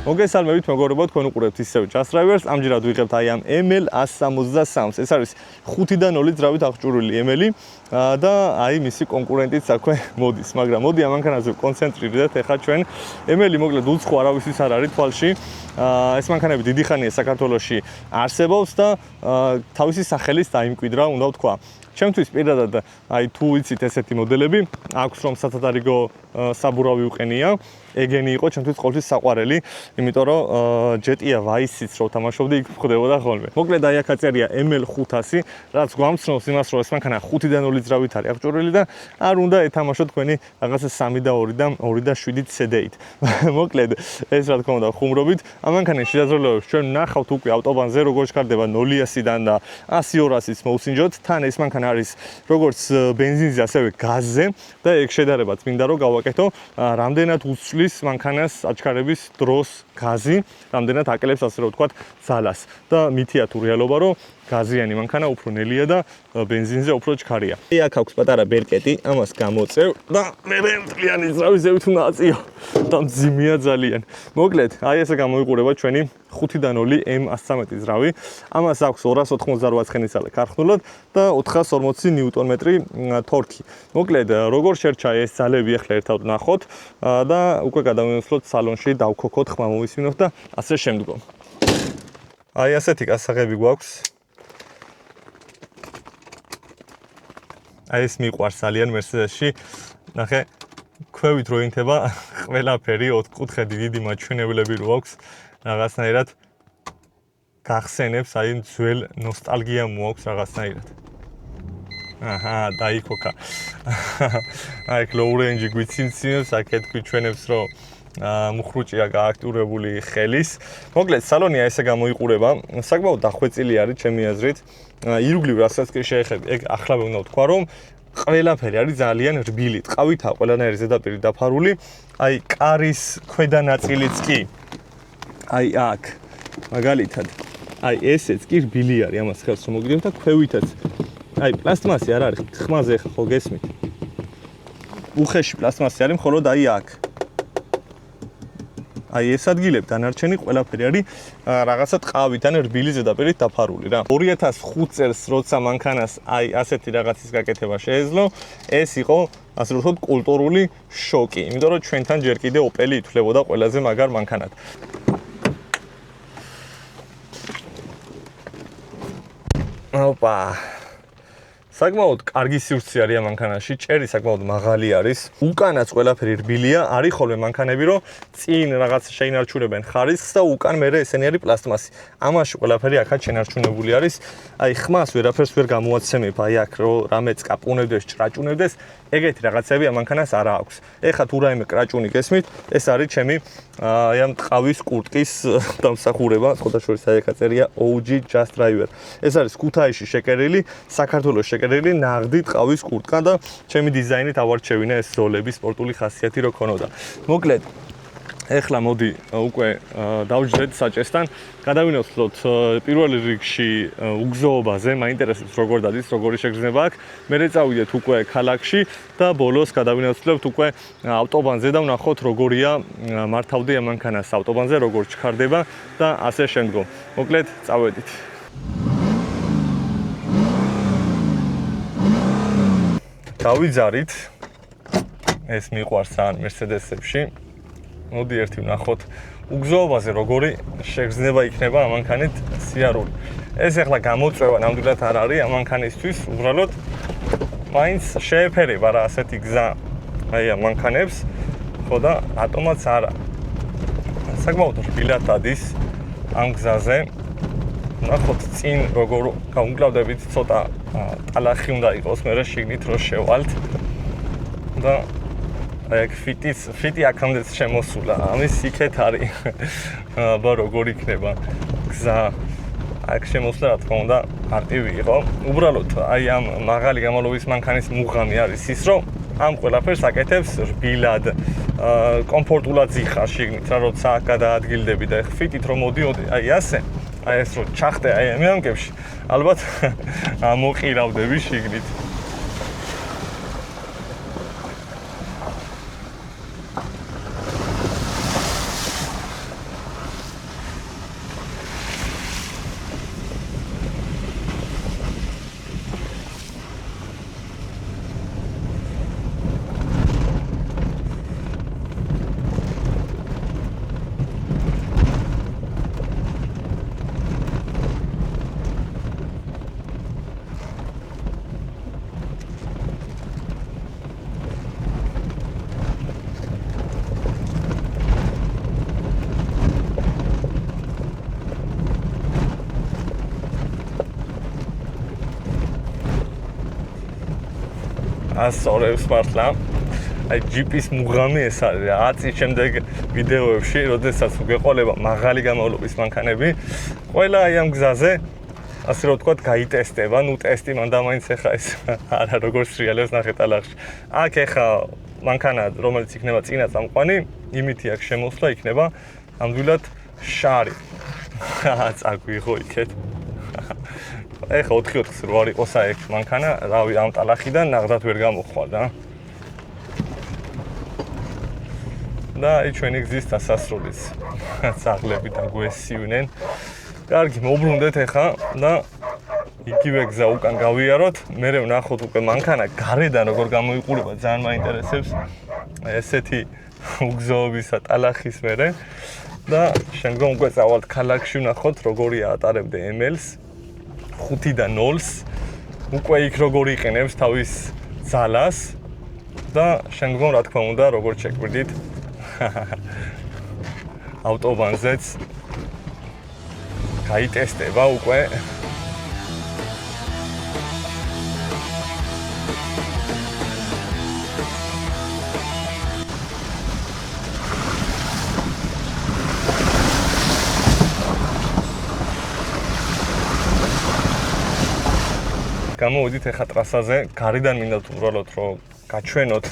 მოგესალმებით მეგობრებო, თქვენ უყურებთ ისევ Just Drivers. ამჯერად ვიღებთ აი ამ ML163-ს. ეს არის 5-დან 0 ძრავით აღჭურვილი ML-ი და აი მისი კონკურენტიც საქმე მოდის, მაგრამ მოდი ამანქანაზე კონცენტრირდეთ. ეხლა ჩვენ ML-ი მოკლედ უცხო არავისთვის არ არის თვალში. ეს მანქანები დიდი ხანია საქართველოში არსებობს და თავისი სახელის დაიმკვიდრა, უნდა ვთქვა. ჩემთვის პირადად აი თუ იცით ესეთი მოდელები, აქვს რომ სათადარიგო საბურავი უყენია. ეგენი იყო ჩემთვის ყოველთვის საყვარელი, იმიტომ რომ ჯეტია ვაისიც რო თამაშობდი, იქ ხდებოდა ხოლმე. მოკლედ აი აქ აწერია ML500, რაც გვამცნობს იმას, რომ ეს მანქანა 5-დან 0 ძრავით არის აღჭურვილი და არ უნდა ეთამაშოთ თქვენი რაღაცა 3 და 2 და 2 და 7 CD-ით. მოკლედ ეს რა თქმა უნდა ხუმრობით, ამ მანქანის შესაძლებლობებს ჩვენ ვნახავთ უკვე ავტობანზე, როგორ ჩქარდება 0-100-დან და 100-200-ით მოусინჯოთ. თან ეს მანქანა არის როგორც ბენზინზე, ასევე გაზზე და ეგ შედარებაც მინდა რომ გავაკეთო, რამდენად უსწვლის მანქანას აჩქარების დროს გაზი, რამდენად აკლებს ასე რომ ვთქვათ ძალას და მითია თუ რეალობა რომ გაზიანი მანქანა უფრო ნელია და ბენზინზე უფრო ჩქარია. აქ აქვს პატარა ბერკეტი, ამას გამოწევ და მე მთლიანი ძრავი ზევით უნდა აწიო და მძიმეა ძალიან. მოკლედ, აი ესე გამოიყურება ჩვენი 5-დან 0 M113 ძრავი. ამას აქვს 288 ცხენისწალე ქარხნულად და 440 ნიუტონმეტრი თორქი. მოკლედ, როგორ შერჩა ეს ძალები ახლა ერთად ვნახოთ და უკვე გადავინაცვლოთ სალონში, დავქოქოთ, ხმა მოვისმინოთ და ასე შემდგომ. აი ასეთი კასაღები გვაქვს. აი ეს მიყვარს ძალიან Mercedes-ში. ნახე, ქვევით რო ინთება ყველაფერი, ოთხკუთხედი დიდი მაჩვენებლები რო აქვს, რაღაცნაირად გახსენებს, აი ძველ ნოსტალგია მოაქვს რაღაცნაირად. აჰა, დაიქოქა. აი low range გვიცინცინებს, აქეთ გვიჩვენებს, რომ მუხრუჭია გააქტიურებული ხელის. მოკლედ, სალონი ესე გამოიყურება, საკმაოდ დახვეწილი არის ჩემი აზრით. ირგვლივ რასაც კი შეეხები, ეგ ახლა უნდა ვთქვა, რომ ყველაფერი არის ძალიან რბილი. ტყავითაა ყველანაირი ზედაპირი დაფარული. აი კარის ქვედა ნაწილიც კი. აი აქ მაგალითად, აი ესეც კი რბილი არის, ამას ხელს რომ მოგიდევთ და ქვევითაც. აი პლასტმასი არ არის, ხმაზე ხა ხო გესმით. უხეში პლასტმასი არის, მხოლოდ აი აქ. აი ეს ადგილები დანარჩენი ყველაფერი არის რაღაცა ტყავითან რბილი ზედაპირით დაფარული რა. 2005 წელს როცა მანქანას აი ასეთი რაღაცის გაკეთება შეეძლო, ეს იყო ასე რომ ვთქვათ კულტურული შოკი, იმიტომ რომ ჩვენთან ჯერ კიდე Opel-ი ითვლებოდა ყველაზე მაგარ მანქანად. ოპა. საკმაოდ კარგი სივრცე არის ამ მანქანაში, ჭერი საკმაოდ მაღალი არის. უკანაც ყველაფერი რბილია, არის ხოლმე მანქანები, რომ წინ რაღაც შეინარჩუნებენ ხარისხს და უკან მერე ესენი არის პლასტმასი. ამაში ყველაფერი აქაც შენარჩუნებული არის. აი ხმას ვერაფერს ვერ გამოაცემებ, აი აქ რომ რამეც კაპუნებდეს, ჭრაჭუნებდეს, ეგეთი რაღაცები ამ მანქანას არა აქვს. ეხლა თუ რაიმე კრაჭუნი გესმით, ეს არის ჩემი აი ამ ტყავის კურტკის დამსახურება, სხვადასხვა აი აქ აწერია OG Just Driver. ეს არის ქუთაისში შეკერილი, საქართველოს შეკერილი ნაღდი ტყავის კურტკა და ჩემი დიზაინით ავარჩევინა ეს ზოლები სპორტული ხასიათი რო ქონოდა. მოკლედ, ეხლა მოდი უკვე დავჯდეთ საჭესთან, გადავინაცვლოთ პირველ რიგში უგზოობაზე, მაინტერესებს როგორ დადის, როგორი შეგრძნება აქვს. მერე წავიდეთ უკვე ქალაქში და ბოლოს გადავინაცვლებთ უკვე ავტობანზე და ვნახოთ როგორია მართავდი ამ მანქანას ავტობანზე, როგორ ჩქარდება და ასე შემდგომ. მოკლედ, წავედით. დავიძარით. ეს მიყვარს ან Mercedes-ებში. მოდი ერთი ვნახოთ უგზოობაზე როგორი შეგრძნება იქნება ამ მანქანით სიარული. ეს ახლა გამოწვევა ნამდვილად არ არის ამ მანქანისთვის, უბრალოდ მაინც შეეფერება რა ასეთი გზა აი ამ მანქანებს, ხო და ატომაც არა. საკმაოდ რბილად დადის ამ გზაზე. ვნახოთ წინ როგორ გავუმკლავდებით, ცოტა ტალახი უნდა იყოს, მერე შიგნით რო შევალთ და აი აქ ფიტი აქამდეც შემოსულა. ამის იქეთ არის. აბა როგორ იქნება გზა. აქ შემოსვლა რა თქმა უნდა აქტივი იყო. უბრალოდ აი ამ მაღალი გამალობის მანქანის მუღამი არის ის, რომ ამ ყველაფერს აკეთებს რბილად, კომფორტულად იხარ შიგნით რა, როცა გადაადგილდები და ფიტით რომ მოდიოდი, აი ასე. აი ეს რო ჩახტე აი ამ ამკებში, ალბათ ამოყირავდები შიგნით. ასწორებს მართლა. აი ჯიპის მუღამი ეს არის რა 10 წლის შემდეგ ვიდეოებში, როდესაც უგეყოლება მაღალი გამავლობის მანქანები, ყველა აი ამ გზაზე ასე რომ ვთქვათ, გაიტესტება, ნუ ტესტი მანდა მაინც ეხა ეს არა როგორც რეალებს ნახეთ ალახში. აქ ეხა მანქანა, რომელიც იქნება წინა წამყვანი, იმითი აქ შემოსვლა იქნება ამდვილად შარი. წაგვიღო იქეთ. ეხა 4-4-ს რო არ იყოს აი ეს მანქანა, რავი, ამ ტალახიდან ნახდათ ვერ გამოხვალ რა. და აი ჩვენი გზის დასასრულიც. ძაღლები დაგვესივნენ. კარგი, მოbrუნდეთ ეხა და იგივე გზა უკან გავიაროთ. მერე ვნახოთ უკვე მანქანა გარედან როგორ გამოიყურება, ძალიან მაინტერესებს ესეთი უგზოობისა ტალახის მერე. და შემდგომ უკვე წავალთ ქალაქში ვნახოთ როგორია ატარებდა ML-ს 5-დან 0-ს. უკვე იქ როგორ იყენებს თავის ძალას და შემდგომ რა თქმა უნდა როგორ შეგვიდით ავტობანზეც გაიტესტება უკვე გამოვიდით ეხა ტრასაზე, გარედან მინდა უბრალოდ რომ გაჩვენოთ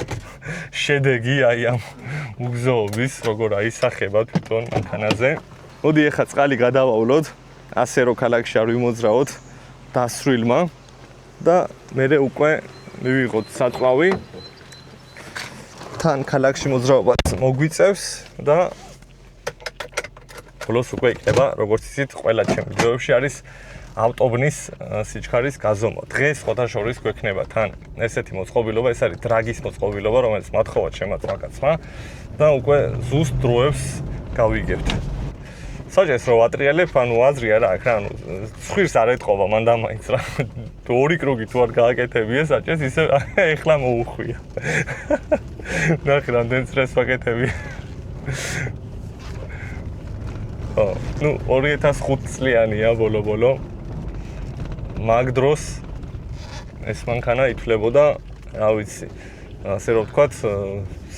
შედეგი აი ამ უგზოობის, როგორ აისახება თვითონ მანქანაზე. მოდი ეხა წყალი გადავავლოთ, ასე რომ ქალაქში არ ვიმოძრაოთ დასრულმა და მერე უკვე მივიღოთ საწვავი. თან ქალაქში მოძრაობაც მოგვიწევს და ბოლოს უკვე იქნება, როგორც იცით, ყველა ჩემ ვიდეოებში არის ავტობნის სიჩქარის გაზომა. დღეს ხოთაშორის გვექნება თან ესეთი მოწყობილობა, ეს არის დრაგის მოწყობილობა, რომელიც მათხოვად შემაწვა კაცმა და უკვე ზუსტ დროებს გავიგებთ. საჭეს რომ ვატრიალებ, ანუ აზრია რა აქ რა, ანუ ცხვირს არ ეთყობა მანდა მაინც რა. ორი კრუგი თუ არ გააკეთებია, საჭეს ისე ეხლა მოუხვია. ნახე რამდენი წრეს ვაკეთებია. ნუ 2005 წლიანია ბოლო-ბოლო. მაგ დროს ეს მანქანა ითვლებოდა, რა ვიცი, ასე რომ ვთქვათ,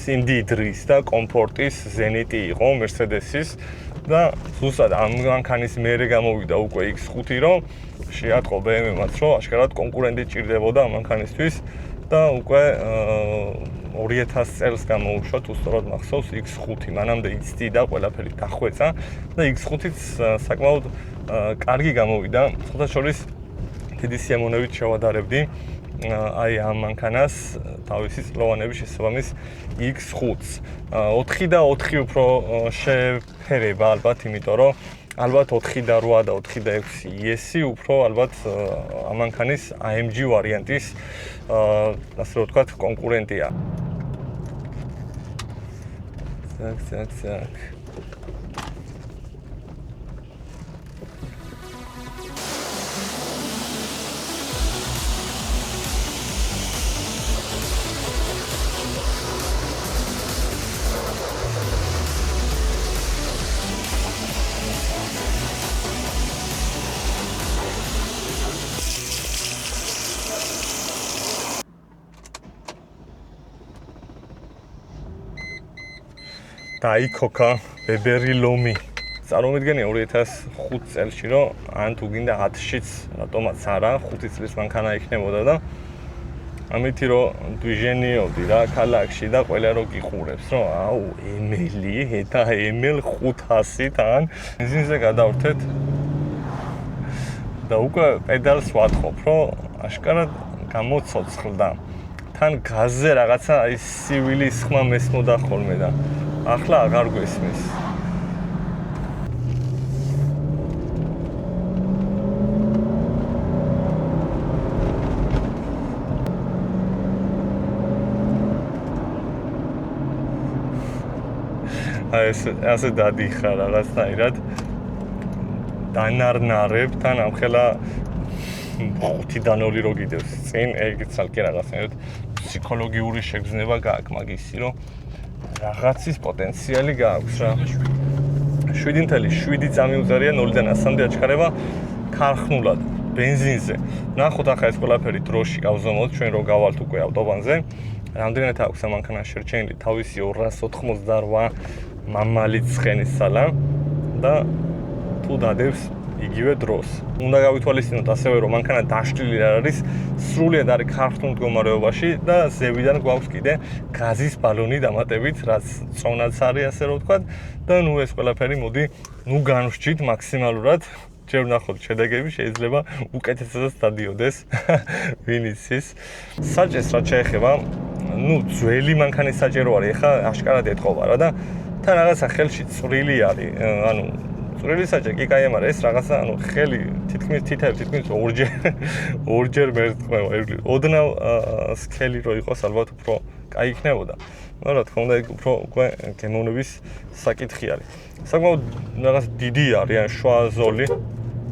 სიმდიდრის და კომფორტის ზენიტი იყო Mercedes-ის და ზუსტად ამ მანქანის მერე გამოვიდა უკვე X5, რომ შეატყო BMW-მაც, რომ აშკარად კონკურენტი ჭირდებოდა ამ მანქანისთვის და უკვე 2000 წელს გამოუშვა, თუ სწორად მახსოვს X5, მანამდე იცდიდა, ყველაფერი დახვეწა და X5-იც საკმაოდ კარგი გამოვიდა. ხოთაშორის დიდი სიამოვნებით შევადარებდი აი ამ მანქანას თავისი წლოვანების შესაბამის X5-ს. 4 და 4 უფრო შეფერება ალბათ, იმიტომ რომ ალბათ 4 და 8 და 4 და 6 ES-ი უფრო ალბათ ამ მანქანის AMG ვარიანტის ასე რომ ვთქვათ კონკურენტია. Так. დაიქოქა ბებერი ლომი. წარმოვიდგენია 2005 წელში, რომ ან თუ გინდა 10-შიც, რატომაც არა, 5 წლის მანქანა იქნებოდა და ამითი რომ დვიჟენიოდი რა ქალაქში და ყველა რო გიყურებს, რომ აუ, ML-ი, და ML 500-თან ბენზინზე გადავრთეთ და უკვე პედალს ვათხობ, რომ აშკარად გამოცოცხლდა. თან გაზზე რაღაცა აი სივილის ხმა მესმოდა ხოლმე და ახლა აღარ გვესმის. ასე დადიხარ რაღაცნაირად დანარნარებ თან ამხელა 5-დან 2 რო გიდევს წინ ეგ ცალკე რაღაცნაირად ფსიქოლოგიური შეგრძნება გააქვს მაგისი რომ რაღაცის პოტენციალი გააქვს რა 7.7 წამი უზარია 0-დან 100-მდე აჩქარება ქარხნულად ბენზინზე. ნახოთ ახლა ეს ყველაფერი დროში გავზომოთ, ჩვენ რო გავალთ უკვე ავტობანზე. რამდენად აქვს ამ მანქანას შერჩენილი თავისი 288 მამალი ცხენის სალა და თუ დადევს იგივე დროს. უნდა გავითვალისწინოთ ასევე რომ მანქანა დაშლილი არ არის, სრულიად არის ქართულ მდგომარეობაში და ზევიდან გვაქვს კიდე გაზის ბალონი დამატებით, რაც წონაც არის ასე რომ ვთქვათ და ნუ ეს ყველაფერი მოდი ნუ განვსჯით მაქსიმალურად. ჯერ ვნახოთ შედეგები, შეიძლება უკეთესადაც დადიოდეს, ვინ იცის. საჭეს რაც შეეხება, ნუ ძველი მანქანის საჭირო არის, ეხლა აშკარად ეთყობა რა და თან რაღაცა ხელში წვრილი არის, ანუ წვრილი საჭე კი კაი ამარა ეს რაღაცა, ანუ ხელი თითქმის თითქმის ორჯერ მერწყმევა, ოდნავ სქელი რო იყოს, ალბათ უფრო კაი იქნებოდა. მაგრამ რა თქმა უნდა, იქ უფრო უკვე გემოვნების საკითხი არის. საკმაოდ რაღაც დიდი არის, ან შუა ზოლი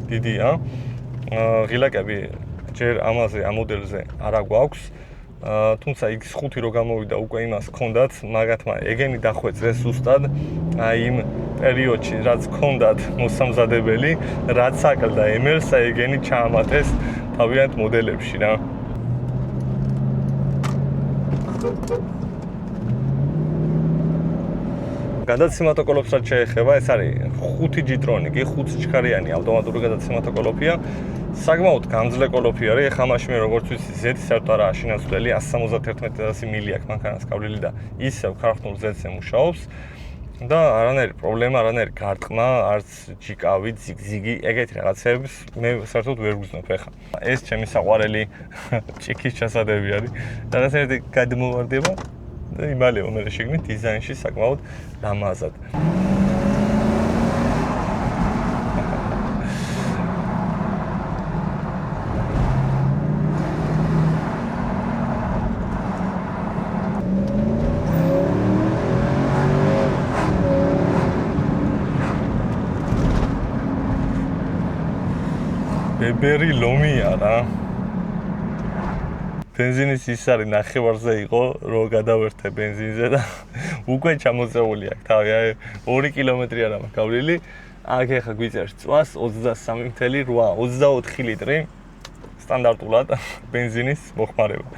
დიდია. ღილაკები ჯერ ამაზე, ამ მოდელზე არა გვაქვს. თუმცა X5 რო გამოვიდა უკვე იმას ჰქონდათ, მაგათმა ეგენი დახვეწეს ზუსტად აი იმ პერიოდში, რაც ჰქონდათ მოსამზადებელი, რაც აკლდა ML-ს, ეგენი ჩაამატეს თავიანთ მოდელებში რა. გადაცემათა კოლოფს რაც შეეხება, ეს არის 5G ტრონიკი, 5 ჩქარიანი ავტომატური გადაცემათა კოლოფია. საკმაოდ გამძლე კოლოფი არის. ეხლა მაშინ მე როგორც ვიცი, Z საერთოდ არა აშინაცვლელი, 171 მილი აქვს მანქანას კავლილი და ისევ ქართულ Z-ზე მუშაობს. და არანაირი პრობლემა, არანაირი გარტყმა, არც ჯიკავი, ზიგზიგი, ეგეთი რაღაცებს მე საერთოდ ვერ ვგრძნობ ეხლა. ეს ჩემი საყვარელი ჭიქის ჩასადები არის. რაღაცნაირად გადმოვარდება და იმალეო მე შეგნით დიზაინში საკმაოდ ლამაზად. ბებერი ლომია რა. ბენზინის ის არის ნახევარზე იყო, რო გადავერთე ბენზინზე და უკვე ჩამოწეული აქვს თავი, აი 2 კილომეტრი არა მაქვს გავლილი. აქ ეხა გვიწერს წვას 23.8, 24 ლიტრი სტანდარტულად ბენზინის მოხმარება.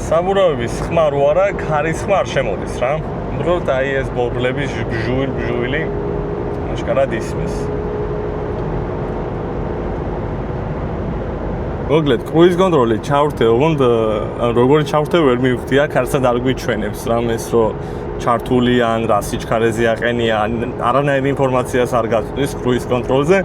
საბურავების ხმა რო არა, ქარის ხმა არ შემოდის რა. უბრალოდ აი ეს ბობლების ბჟუილი აშკარად ისმის. მოგლეთ, კრუიზ კონტროლი ჩავრთე, ოღონდ როგორი ჩავრთე ვერ მივხვდი, აქ არცად არ გვიჩვენებს რამეს რომ ჩართული ან რა სიჩქარეზე აყენია, არანაირი ინფორმაციას არ გაწვდის კრუიზ კონტროლზე.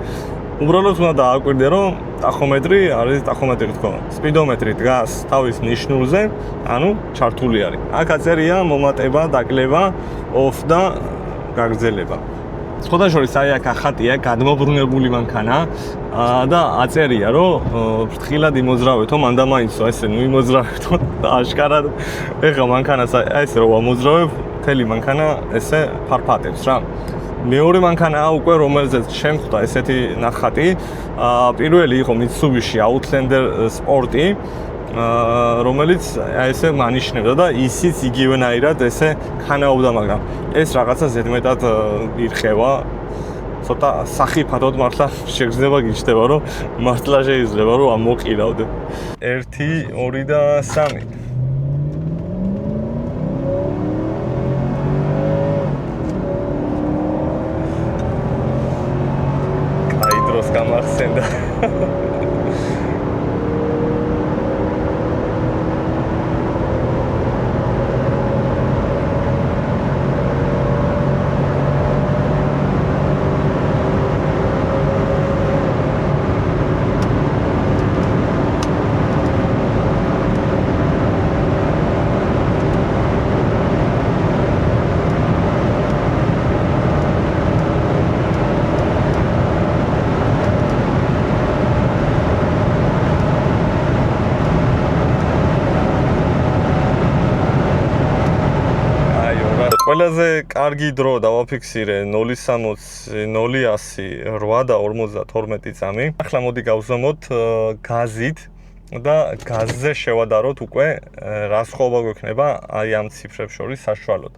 უბრალოდ უნდა დააკვირდე რომ ტახომეტრი არის, ტახომეტრი თქო, სპიდომეტრი დგას თავის ნიშნულზე, ანუ ჩართული არის. აქ აწერია მომატება, დაკლება, off და გაგრძელება. სხვათა შორის აი აქ ახატია გადმობრუნებული მანქანა და აწერია რომ ფრთხილად იმოძრავეთო, მანდა მაინცო ესე ნუ იმოძრავეთო და აშკარად ეხა მანქანას აი ესე რომ ამოძრავებ, მთელი მანქანა ესე ფარფატებს რა. მეორე მანქანაა უკვე რომელზეც შემხვდა ესეთი ნახატი. პირველი იყო Mitsubishi Outlander Sport-ი, რომელიც აი ესე მანიშნებდა და ისიც იგივენაირად ესე ქანაობდა, მაგრამ ეს რაღაცა ზედმეტად ირხევა. ცოტა სახიფათოდ მართლა შეგრძნება გიჩნდება, რომ მართლა შეიძლება რომ ამოყირავდე. 1, 2 და 3. გამახსენდა. ყველაზე კარგი დრო დავაფიქსირე 0.60, 0.100, 8 და 52 წამი. ახლა მოდი გავზომოთ გაზით და გაზზე შევადაროთ უკვე რა სხვაობა გვექნება აი ამ ციფრებს შორის საშუალოდ.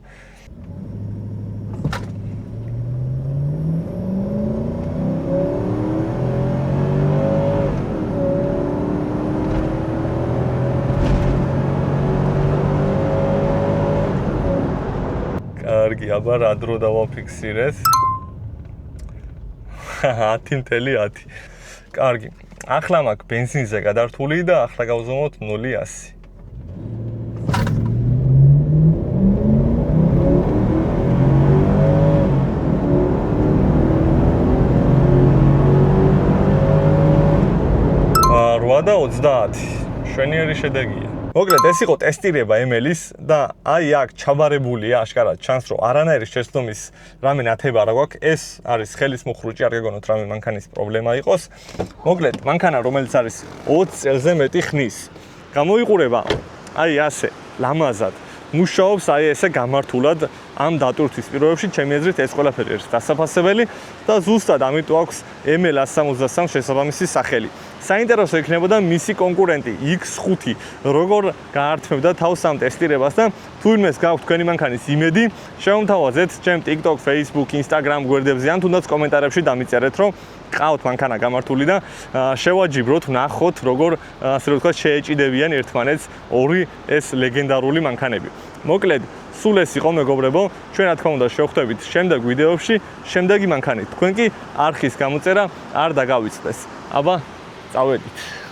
კარგი, აბა რა დრო დავაფიქსირეთ? 10.10. კარგი. ახლა მაქვს ბენზინზე გადართული და ახლა გავზომოთ 0-100. და 30. შვენიერი შედეგია. მოკლედ ეს იყო ტესტირება ML-ის და აი აქ ჩაბარებულია, აშკარად ჩანს რომ არანაირი შეცდომის რამე ნათება არ გვაქვს. ეს არის ხელის მუხრუჭი, არ გეგონოთ რამე მანქანის პრობლემა იყოს. მოკლედ მანქანა რომელიც არის 20 წელზე მეტი ხნის გამოიყურება აი ასე ლამაზად მუშაობს აი ესე გამართულად ამ დატვირთვის პირობებში ჩემი აზრით ეს ყველაფერი არის დასაფასებელი და ზუსტად ამიტომ აქვს ML 173 შესაბამისი სახელი. საინტერესო იქნებოდა მისი კონკურენტი X5 როგორ გაართმევდა თავს ამ ტესტირებას და თუ იმეს გაქვთ თქვენი მანქანის იმედი, შემოთავაზეთ ჩემ TikTok, Facebook, Instagram გვერდებზე ან თუნდაც კომენტარებში დამიწერეთ, რომ ყავთ მანქანა გამართული და შევაჯიბროთ, ვნახოთ როგორ ასე რომ ვთქვათ შეეჭიდებიან ერთმანეთს ორი ეს ლეგენდარული მანქანები. მოკლედ სულ ეს იყო მეგობრებო, ჩვენ რა თქმა უნდა შევხვდებით შემდეგ ვიდეოებში, შემდეგი მანქანით. თქვენ კი არხის გამოწერა არ დაგავიწყდეს. აბა წავედით.